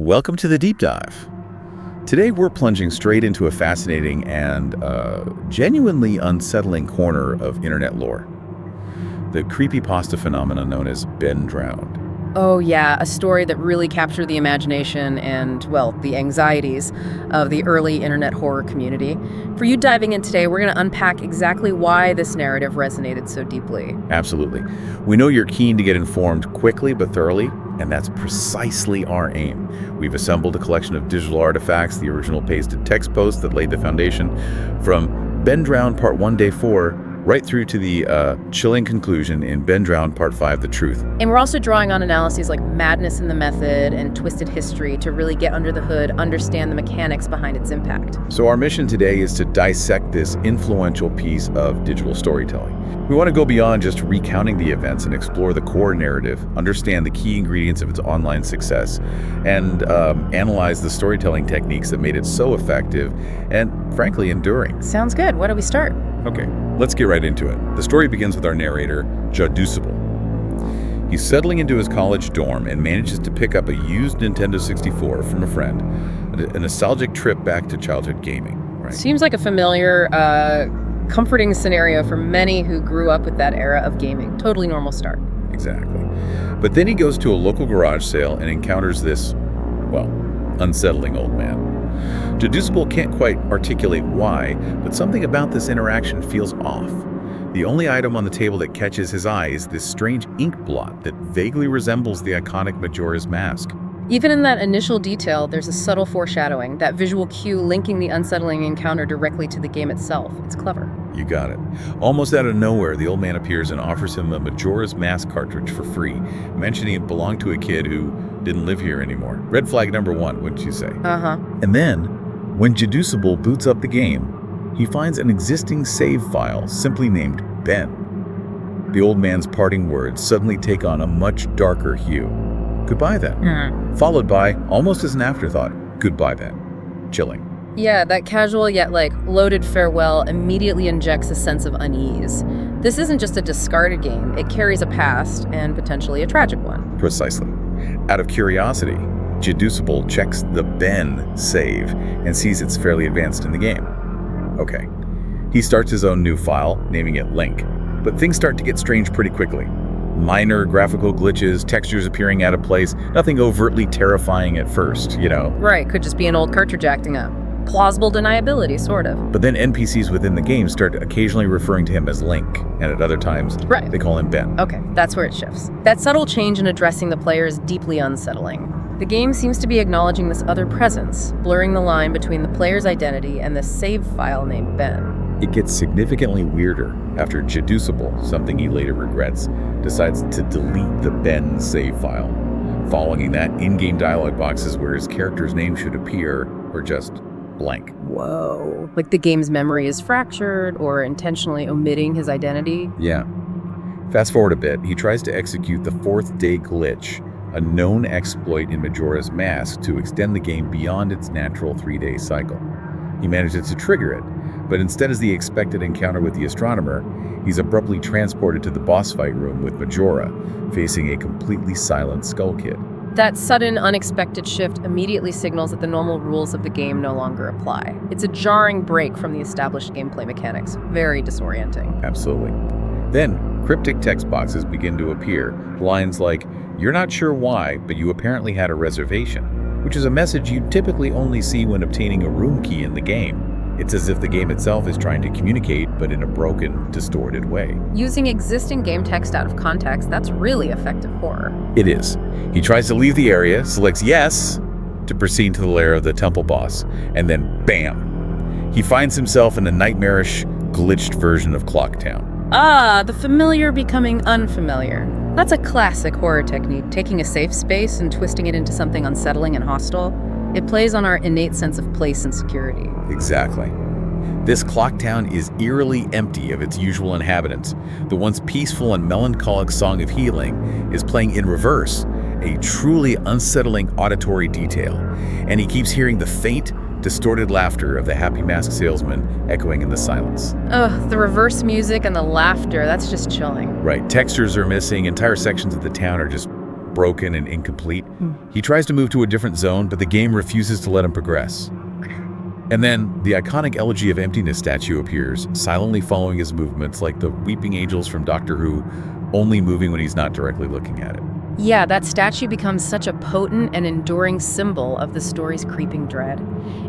Welcome to the Deep Dive. Today we're plunging straight into a fascinating and genuinely unsettling corner of internet lore. The creepypasta phenomenon known as Ben Drowned. Oh yeah, a story that really captured the imagination and, well, the anxieties of the early internet horror community. For you diving in today, we're going to unpack exactly why this narrative resonated so deeply. Absolutely. We know you're keen to get informed quickly but thoroughly, and that's precisely our aim. We've assembled a collection of digital artifacts, the original pasted text posts that laid the foundation, from Ben Drowned Part 1, Day 4, right through to the chilling conclusion in Ben Drowned Part 5, The Truth. And we're also drawing on analyses like madness in the method and twisted history to really get under the hood, understand the mechanics behind its impact. So our mission today is to dissect this influential piece of digital storytelling. We want to go beyond just recounting the events and explore the core narrative, understand the key ingredients of its online success, and analyze the storytelling techniques that made it so effective and, frankly, enduring. Sounds good. Where do we start? Okay, let's get right into it. The story begins with our narrator, Jadusable. He's settling into his college dorm and manages to pick up a used Nintendo 64 from a friend, a nostalgic trip back to childhood gaming, right? Seems like a familiar, comforting scenario for many who grew up with that era of gaming. Totally normal start. Exactly. But then he goes to a local garage sale and encounters this, well, unsettling old man. Jadusable can't quite articulate why, but something about this interaction feels off. The only item on the table that catches his eye is this strange ink blot that vaguely resembles the iconic Majora's Mask. Even in that initial detail, there's a subtle foreshadowing, that visual cue linking the unsettling encounter directly to the game itself. It's clever. You got it. Almost out of nowhere, the old man appears and offers him a Majora's Mask cartridge for free, mentioning it belonged to a kid who didn't live here anymore. Red flag number one, wouldn't you say? Uh-huh. And then, when Jadusable boots up the game, he finds an existing save file simply named Ben. The old man's parting words suddenly take on a much darker hue. Goodbye then. Followed by, almost as an afterthought, goodbye then. Chilling. Yeah, that casual yet loaded farewell immediately injects a sense of unease. This isn't just a discarded game, it carries a past and potentially a tragic one. Precisely. Out of curiosity, Jadusable checks the Ben save and sees it's fairly advanced in the game. Okay. He starts his own new file, naming it Link. But things start to get strange pretty quickly. Minor graphical glitches, textures appearing out of place, nothing overtly terrifying at first, you know. Right, could just be an old cartridge acting up. Plausible deniability, sort of. But then NPCs within the game start occasionally referring to him as Link, and at other times, they call him Ben. Okay, that's where it shifts. That subtle change in addressing the player is deeply unsettling. The game seems to be acknowledging this other presence, blurring the line between the player's identity and the save file named Ben. It gets significantly weirder after Jadusable, something he later regrets, decides to delete the Ben save file. Following that, in-game dialogue boxes where his character's name should appear are just blank. Whoa. Like the game's memory is fractured or intentionally omitting his identity? Yeah. Fast forward a bit, he tries to execute the fourth day glitch, a known exploit in Majora's Mask to extend the game beyond its natural 3-day cycle. He manages to trigger it, but instead of the expected encounter with the astronomer, he's abruptly transported to the boss fight room with Majora, facing a completely silent Skull Kid. That sudden, unexpected shift immediately signals that the normal rules of the game no longer apply. It's a jarring break from the established gameplay mechanics. Very disorienting. Absolutely. Then, cryptic text boxes begin to appear. Lines like, "You're not sure why, but you apparently had a reservation," which is a message you typically only see when obtaining a room key in the game. It's as if the game itself is trying to communicate, but in a broken, distorted way. Using existing game text out of context, that's really effective horror. It is. He tries to leave the area, selects yes to proceed to the lair of the temple boss, and then bam! He finds himself in a nightmarish, glitched version of Clocktown. Ah, the familiar becoming unfamiliar. That's a classic horror technique, taking a safe space and twisting it into something unsettling and hostile. It plays on our innate sense of place and security. Exactly. This Clocktown is eerily empty of its usual inhabitants. The once peaceful and melancholic song of healing is playing in reverse, a truly unsettling auditory detail. And he keeps hearing the faint, distorted laughter of the happy masked salesman echoing in the silence. Ugh, the reverse music and the laughter, that's just chilling. Right, textures are missing, entire sections of the town are just broken and incomplete. He tries to move to a different zone, but the game refuses to let him progress. And then the iconic Elegy of Emptiness statue appears, silently following his movements like the weeping angels from Doctor Who, only moving when he's not directly looking at it. Yeah, that statue becomes such a potent and enduring symbol of the story's creeping dread.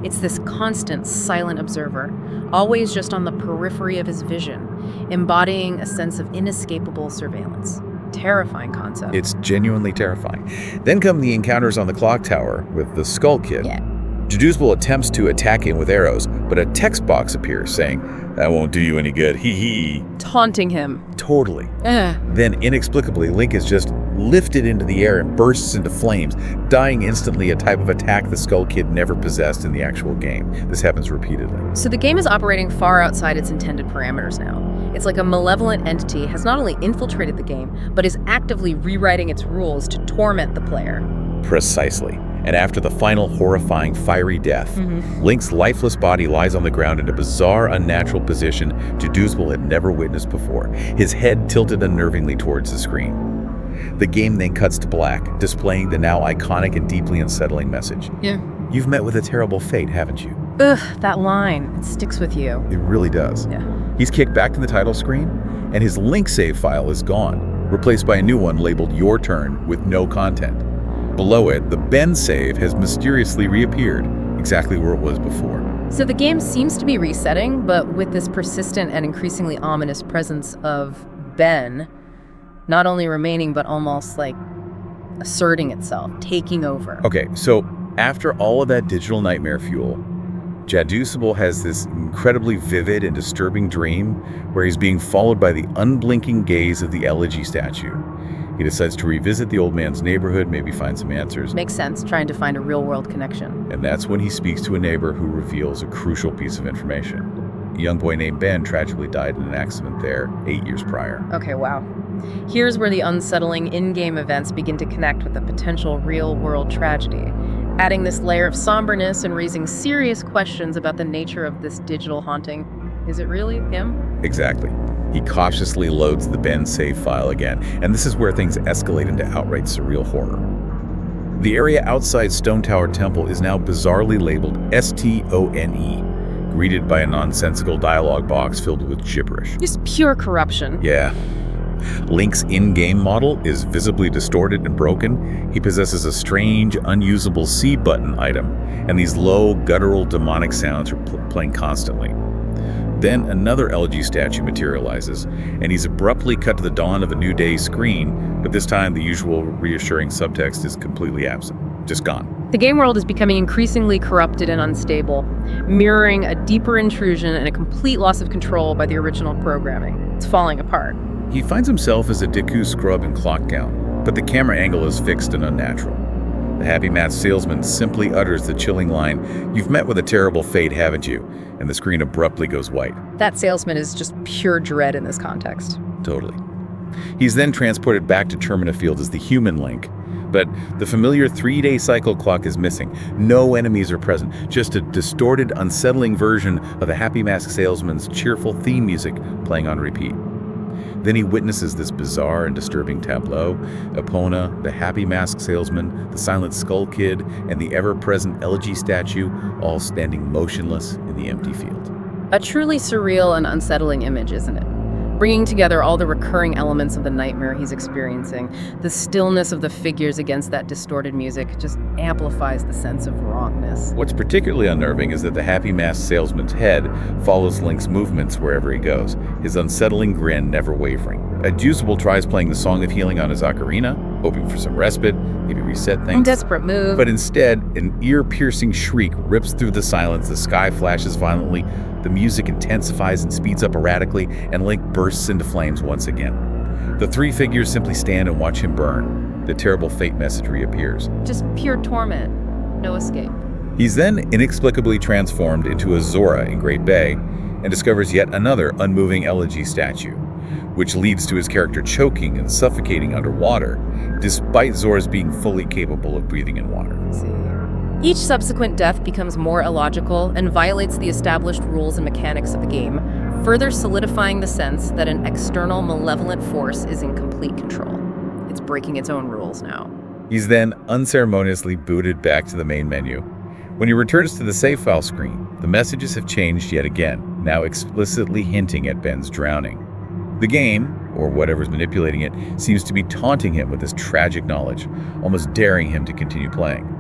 It's this constant, silent observer, always just on the periphery of his vision, embodying a sense of inescapable surveillance. Terrifying concept. It's genuinely terrifying. Then come the encounters on the clock tower with the Skull Kid. Yeah. Jaduzbel attempts to attack him with arrows, but a text box appears saying, "That won't do you any good, hee hee." Taunting him. Totally. Then inexplicably, Link is just lifted into the air and bursts into flames, dying instantly, a type of attack the Skull Kid never possessed in the actual game. This happens repeatedly. So the game is operating far outside its intended parameters now. It's like a malevolent entity has not only infiltrated the game, but is actively rewriting its rules to torment the player. Precisely. And after the final horrifying fiery death, Link's lifeless body lies on the ground in a bizarre, unnatural position Jaduzbel had never witnessed before, his head tilted unnervingly towards the screen. The game then cuts to black, displaying the now iconic and deeply unsettling message. Yeah. You've met with a terrible fate, haven't you? Ugh, that line. It sticks with you. It really does. Yeah. He's kicked back to the title screen, and his Link save file is gone, replaced by a new one labeled Your Turn with no content. Below it, the Ben save has mysteriously reappeared, exactly where it was before. So the game seems to be resetting, but with this persistent and increasingly ominous presence of Ben not only remaining, but almost like asserting itself, taking over. Okay, so after all of that digital nightmare fuel, Jaduzbel has this incredibly vivid and disturbing dream where he's being followed by the unblinking gaze of the Elegy statue. He decides to revisit the old man's neighborhood, maybe find some answers. Makes sense, trying to find a real-world connection. And that's when he speaks to a neighbor who reveals a crucial piece of information. A young boy named Ben tragically died in an accident there 8 years prior. Okay, wow. Here's where the unsettling in-game events begin to connect with the potential real-world tragedy, adding this layer of somberness and raising serious questions about the nature of this digital haunting. Is it really him? Exactly. He cautiously loads the Ben save file again, and this is where things escalate into outright surreal horror. The area outside Stone Tower Temple is now bizarrely labeled STONE, greeted by a nonsensical dialogue box filled with gibberish. Just pure corruption. Yeah. Link's in-game model is visibly distorted and broken. He possesses a strange, unusable C button item, and these low, guttural, demonic sounds are playing constantly. Then another Elegy statue materializes, and he's abruptly cut to the dawn of a new day screen, but this time the usual reassuring subtext is completely absent, just gone. The game world is becoming increasingly corrupted and unstable, mirroring a deeper intrusion and a complete loss of control by the original programming. It's falling apart. He finds himself as a Deku scrub in clock gown, but the camera angle is fixed and unnatural. The Happy Mask salesman simply utters the chilling line, "You've met with a terrible fate, haven't you?" And the screen abruptly goes white. That salesman is just pure dread in this context. Totally. He's then transported back to Termina Field as the human Link, but the familiar 3-day cycle clock is missing. No enemies are present, just a distorted, unsettling version of the Happy Mask salesman's cheerful theme music playing on repeat. Then he witnesses this bizarre and disturbing tableau. Epona, the Happy Mask salesman, the Silent Skull Kid, and the ever-present Elegy statue all standing motionless in the empty field. A truly surreal and unsettling image, isn't it? Bringing together all the recurring elements of the nightmare he's experiencing, the stillness of the figures against that distorted music just amplifies the sense of wrongness. What's particularly unnerving is that the Happy Mask salesman's head follows Link's movements wherever he goes, his unsettling grin never wavering. Jaduzbel tries playing the Song of Healing on his ocarina, hoping for some respite, maybe reset things. Desperate move. But instead, an ear-piercing shriek rips through the silence, the sky flashes violently, the music intensifies and speeds up erratically, and Link bursts into flames once again. The three figures simply stand and watch him burn. The terrible fate message reappears. Just pure torment. No escape. He's then inexplicably transformed into a Zora in Great Bay and discovers yet another unmoving Elegy statue, which leads to his character choking and suffocating underwater, despite Zora's being fully capable of breathing in water. Each subsequent death becomes more illogical and violates the established rules and mechanics of the game, further solidifying the sense that an external malevolent force is in complete control. It's breaking its own rules now. He's then unceremoniously booted back to the main menu. When he returns to the save file screen, the messages have changed yet again, now explicitly hinting at Ben's drowning. The game, or whatever's manipulating it, seems to be taunting him with this tragic knowledge, almost daring him to continue playing.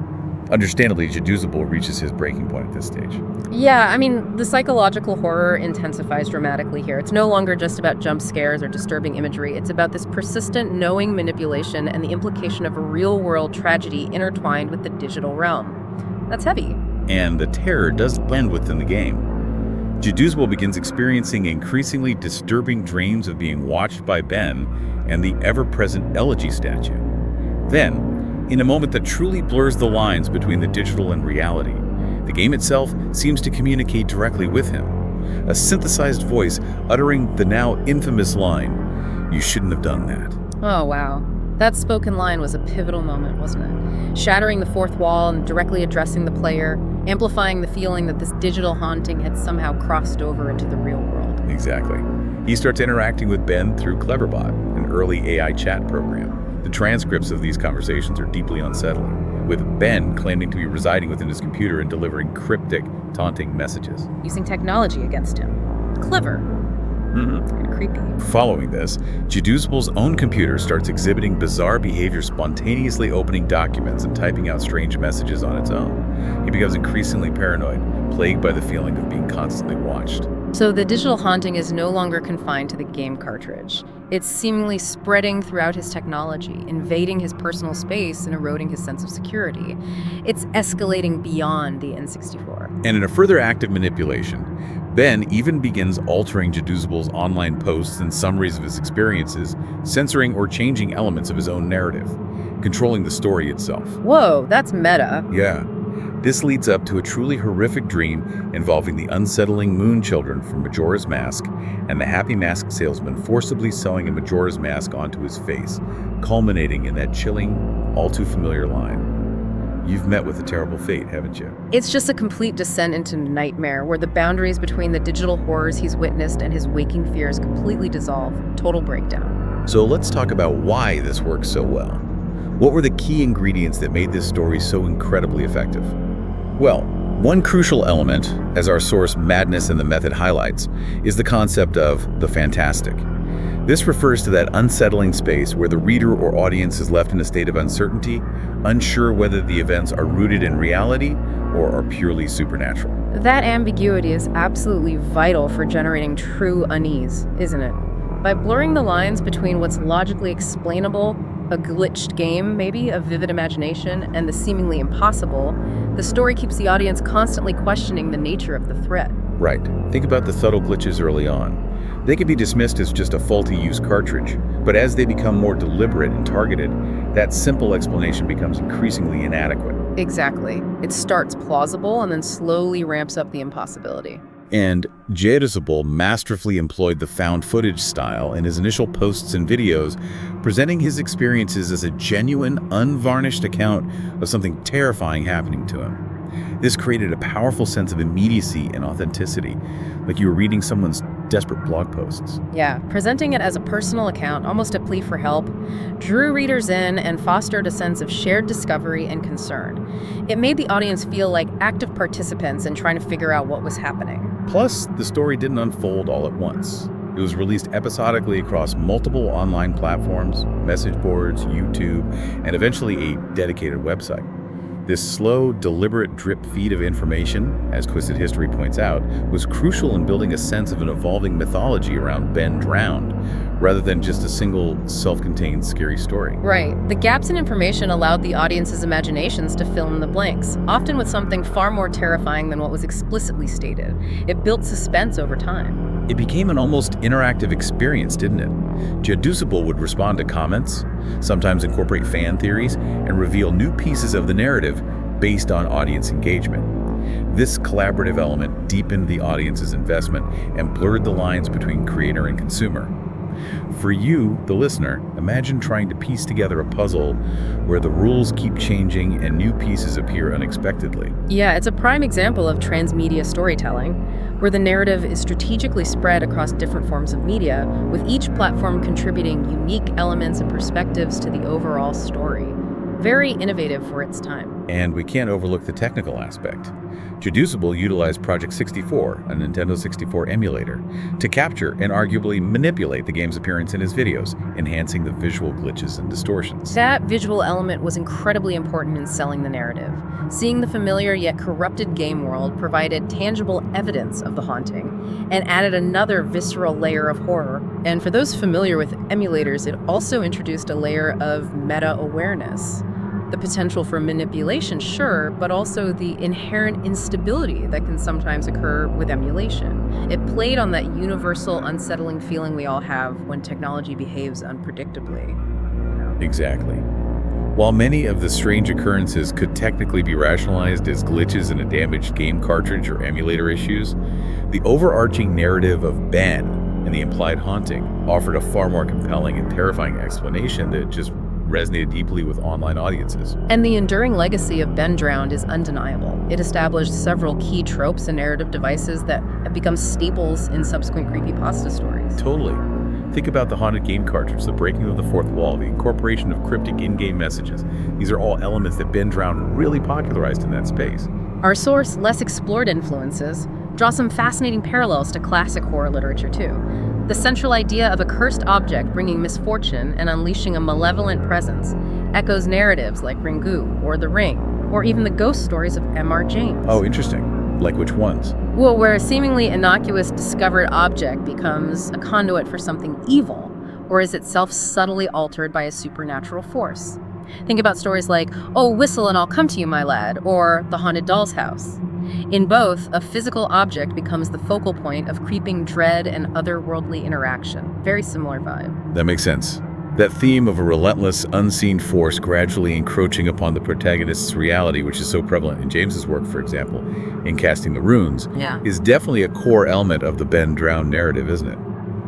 Understandably, Jedusible reaches his breaking point at this stage. Yeah, I mean, the psychological horror intensifies dramatically here. It's no longer just about jump scares or disturbing imagery. It's about this persistent, knowing manipulation and the implication of a real-world tragedy intertwined with the digital realm. That's heavy. And the terror does blend within the game. Jedusible begins experiencing increasingly disturbing dreams of being watched by Ben and the ever-present elegy statue. Then, in a moment that truly blurs the lines between the digital and reality, the game itself seems to communicate directly with him. A synthesized voice uttering the now infamous line, "You shouldn't have done that." Oh, wow. That spoken line was a pivotal moment, wasn't it? Shattering the fourth wall and directly addressing the player, amplifying the feeling that this digital haunting had somehow crossed over into the real world. Exactly. He starts interacting with Ben through Cleverbot, an early AI chat program. The transcripts of these conversations are deeply unsettling, with Ben claiming to be residing within his computer and delivering cryptic, taunting messages. Using technology against him. Clever. Kind of creepy. Following this, Jedusible's own computer starts exhibiting bizarre behavior, spontaneously opening documents and typing out strange messages on its own. He becomes increasingly paranoid, plagued by the feeling of being constantly watched. So the digital haunting is no longer confined to the game cartridge. It's seemingly spreading throughout his technology, invading his personal space and eroding his sense of security. It's escalating beyond the N64. And in a further act of manipulation, Ben even begins altering Jedusible's online posts and summaries of his experiences, censoring or changing elements of his own narrative, controlling the story itself. Whoa, that's meta. Yeah. This leads up to a truly horrific dream involving the unsettling moon children from Majora's Mask and the happy mask salesman forcibly sewing a Majora's Mask onto his face, culminating in that chilling, all too familiar line. You've met with a terrible fate, haven't you? It's just a complete descent into nightmare, where the boundaries between the digital horrors he's witnessed and his waking fears completely dissolve. Total breakdown. So let's talk about why this works so well. What were the key ingredients that made this story so incredibly effective? Well, one crucial element, as our source Madness and the Method highlights, is the concept of the fantastic. This refers to that unsettling space where the reader or audience is left in a state of uncertainty, unsure whether the events are rooted in reality or are purely supernatural. That ambiguity is absolutely vital for generating true unease, isn't it? By blurring the lines between what's logically explainable, a glitched game, maybe, a vivid imagination, and the seemingly impossible, the story keeps the audience constantly questioning the nature of the threat. Right. Think about the subtle glitches early on. They can be dismissed as just a faulty used cartridge, but as they become more deliberate and targeted, that simple explanation becomes increasingly inadequate. Exactly. It starts plausible and then slowly ramps up the impossibility. And Jedusible masterfully employed the found footage style in his initial posts and videos, presenting his experiences as a genuine, unvarnished account of something terrifying happening to him. This created a powerful sense of immediacy and authenticity, like you were reading someone's desperate blog posts. Yeah, presenting it as a personal account, almost a plea for help, drew readers in and fostered a sense of shared discovery and concern. It made the audience feel like active participants in trying to figure out what was happening. Plus, the story didn't unfold all at once. It was released episodically across multiple online platforms, message boards, YouTube, and eventually a dedicated website. This slow, deliberate drip feed of information, as Twisted History points out, was crucial in building a sense of an evolving mythology around Ben Drowned, rather than just a single, self-contained, scary story. Right. The gaps in information allowed the audience's imaginations to fill in the blanks, often with something far more terrifying than what was explicitly stated. It built suspense over time. It became an almost interactive experience, didn't it? Jedusible would respond to comments, sometimes incorporate fan theories, and reveal new pieces of the narrative based on audience engagement. This collaborative element deepened the audience's investment and blurred the lines between creator and consumer. For you, the listener, imagine trying to piece together a puzzle where the rules keep changing and new pieces appear unexpectedly. Yeah, it's a prime example of transmedia storytelling. where the narrative is strategically spread across different forms of media, with each platform contributing unique elements and perspectives to the overall story. Very innovative for its time. And we can't overlook the technical aspect. Deducible utilized Project 64, a Nintendo 64 emulator, to capture and arguably manipulate the game's appearance in his videos, enhancing the visual glitches and distortions. That visual element was incredibly important in selling the narrative. Seeing the familiar yet corrupted game world provided tangible evidence of the haunting and added another visceral layer of horror. And for those familiar with emulators, it also introduced a layer of meta-awareness. The potential for manipulation, sure, but also the inherent instability that can sometimes occur with emulation. It played on that universal unsettling feeling we all have when technology behaves unpredictably. Exactly. While many of the strange occurrences could technically be rationalized as glitches in a damaged game cartridge or emulator issues, the overarching narrative of Ben and the implied haunting offered a far more compelling and terrifying explanation that just resonated deeply with online audiences. And the enduring legacy of Ben Drowned is undeniable. It established several key tropes and narrative devices that have become staples in subsequent creepypasta stories. Totally. Think about the haunted game cartridge, the breaking of the fourth wall, the incorporation of cryptic in-game messages. These are all elements that Ben Drowned really popularized in that space. Our source, Less Explored Influences, draw some fascinating parallels to classic horror literature too. The central idea of a cursed object bringing misfortune and unleashing a malevolent presence echoes narratives like Ringu or The Ring, or even the ghost stories of M.R. James. Oh, interesting. Like which ones? Well, where a seemingly innocuous discovered object becomes a conduit for something evil, or is itself subtly altered by a supernatural force. Think about stories like, "Oh, whistle and I'll come to you, my lad," or "The Haunted Doll's House." In both, a physical object becomes the focal point of creeping dread and otherworldly interaction. Very similar vibe. That makes sense. That theme of a relentless, unseen force gradually encroaching upon the protagonist's reality, which is so prevalent in James's work, for example, in Casting the Runes, is definitely a core element of the Ben Drowned narrative, isn't it?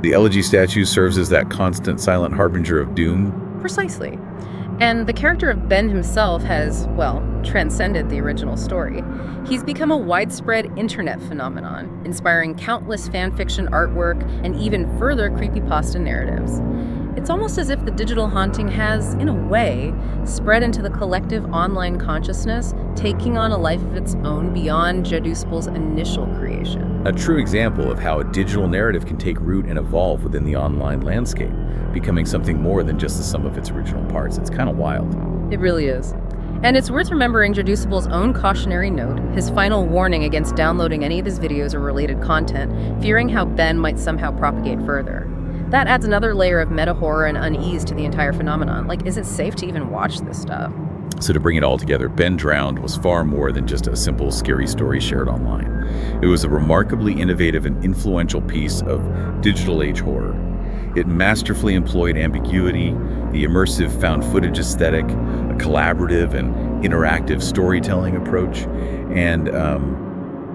The elegy statue serves as that constant silent harbinger of doom. Precisely. And the character of Ben himself has, well, transcended the original story. He's become a widespread internet phenomenon, inspiring countless fanfiction artwork and even further creepypasta narratives. It's almost as if the digital haunting has, in a way, spread into the collective online consciousness, taking on a life of its own beyond Jadusbel's initial creation. A true example of how a digital narrative can take root and evolve within the online landscape, becoming something more than just the sum of its original parts. It's kind of wild. It really is. And it's worth remembering Jadusbel's own cautionary note, his final warning against downloading any of his videos or related content, fearing how Ben might somehow propagate further. That adds another layer of meta-horror and unease to the entire phenomenon. Like, is it safe to even watch this stuff? So to bring it all together, Ben Drowned was far more than just a simple scary story shared online. It was a remarkably innovative and influential piece of digital age horror. It masterfully employed ambiguity, the immersive found footage aesthetic, a collaborative and interactive storytelling approach, and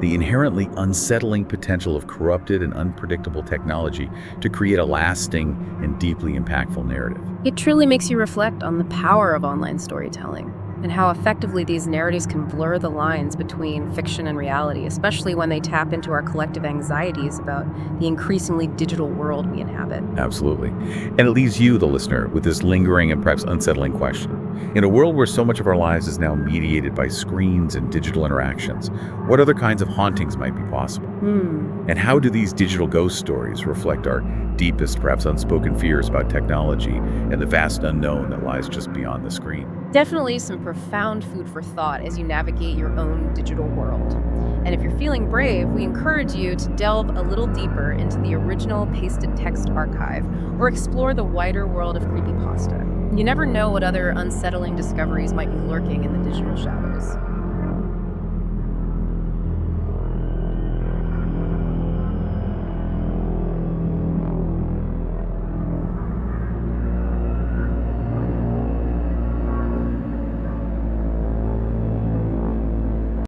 the inherently unsettling potential of corrupted and unpredictable technology to create a lasting and deeply impactful narrative. It truly makes you reflect on the power of online storytelling and how effectively these narratives can blur the lines between fiction and reality, especially when they tap into our collective anxieties about the increasingly digital world we inhabit. Absolutely. And it leaves you, the listener, with this lingering and perhaps unsettling question. In a world where so much of our lives is now mediated by screens and digital interactions, what other kinds of hauntings might be possible? And how do these digital ghost stories reflect our deepest, perhaps unspoken fears about technology and the vast unknown that lies just beyond the screen? Definitely some profound food for thought as you navigate your own digital world. And if you're feeling brave, we encourage you to delve a little deeper into the original pasted text archive or explore the wider world of creepypasta. You never know what other unsettling discoveries might be lurking in the digital shadows.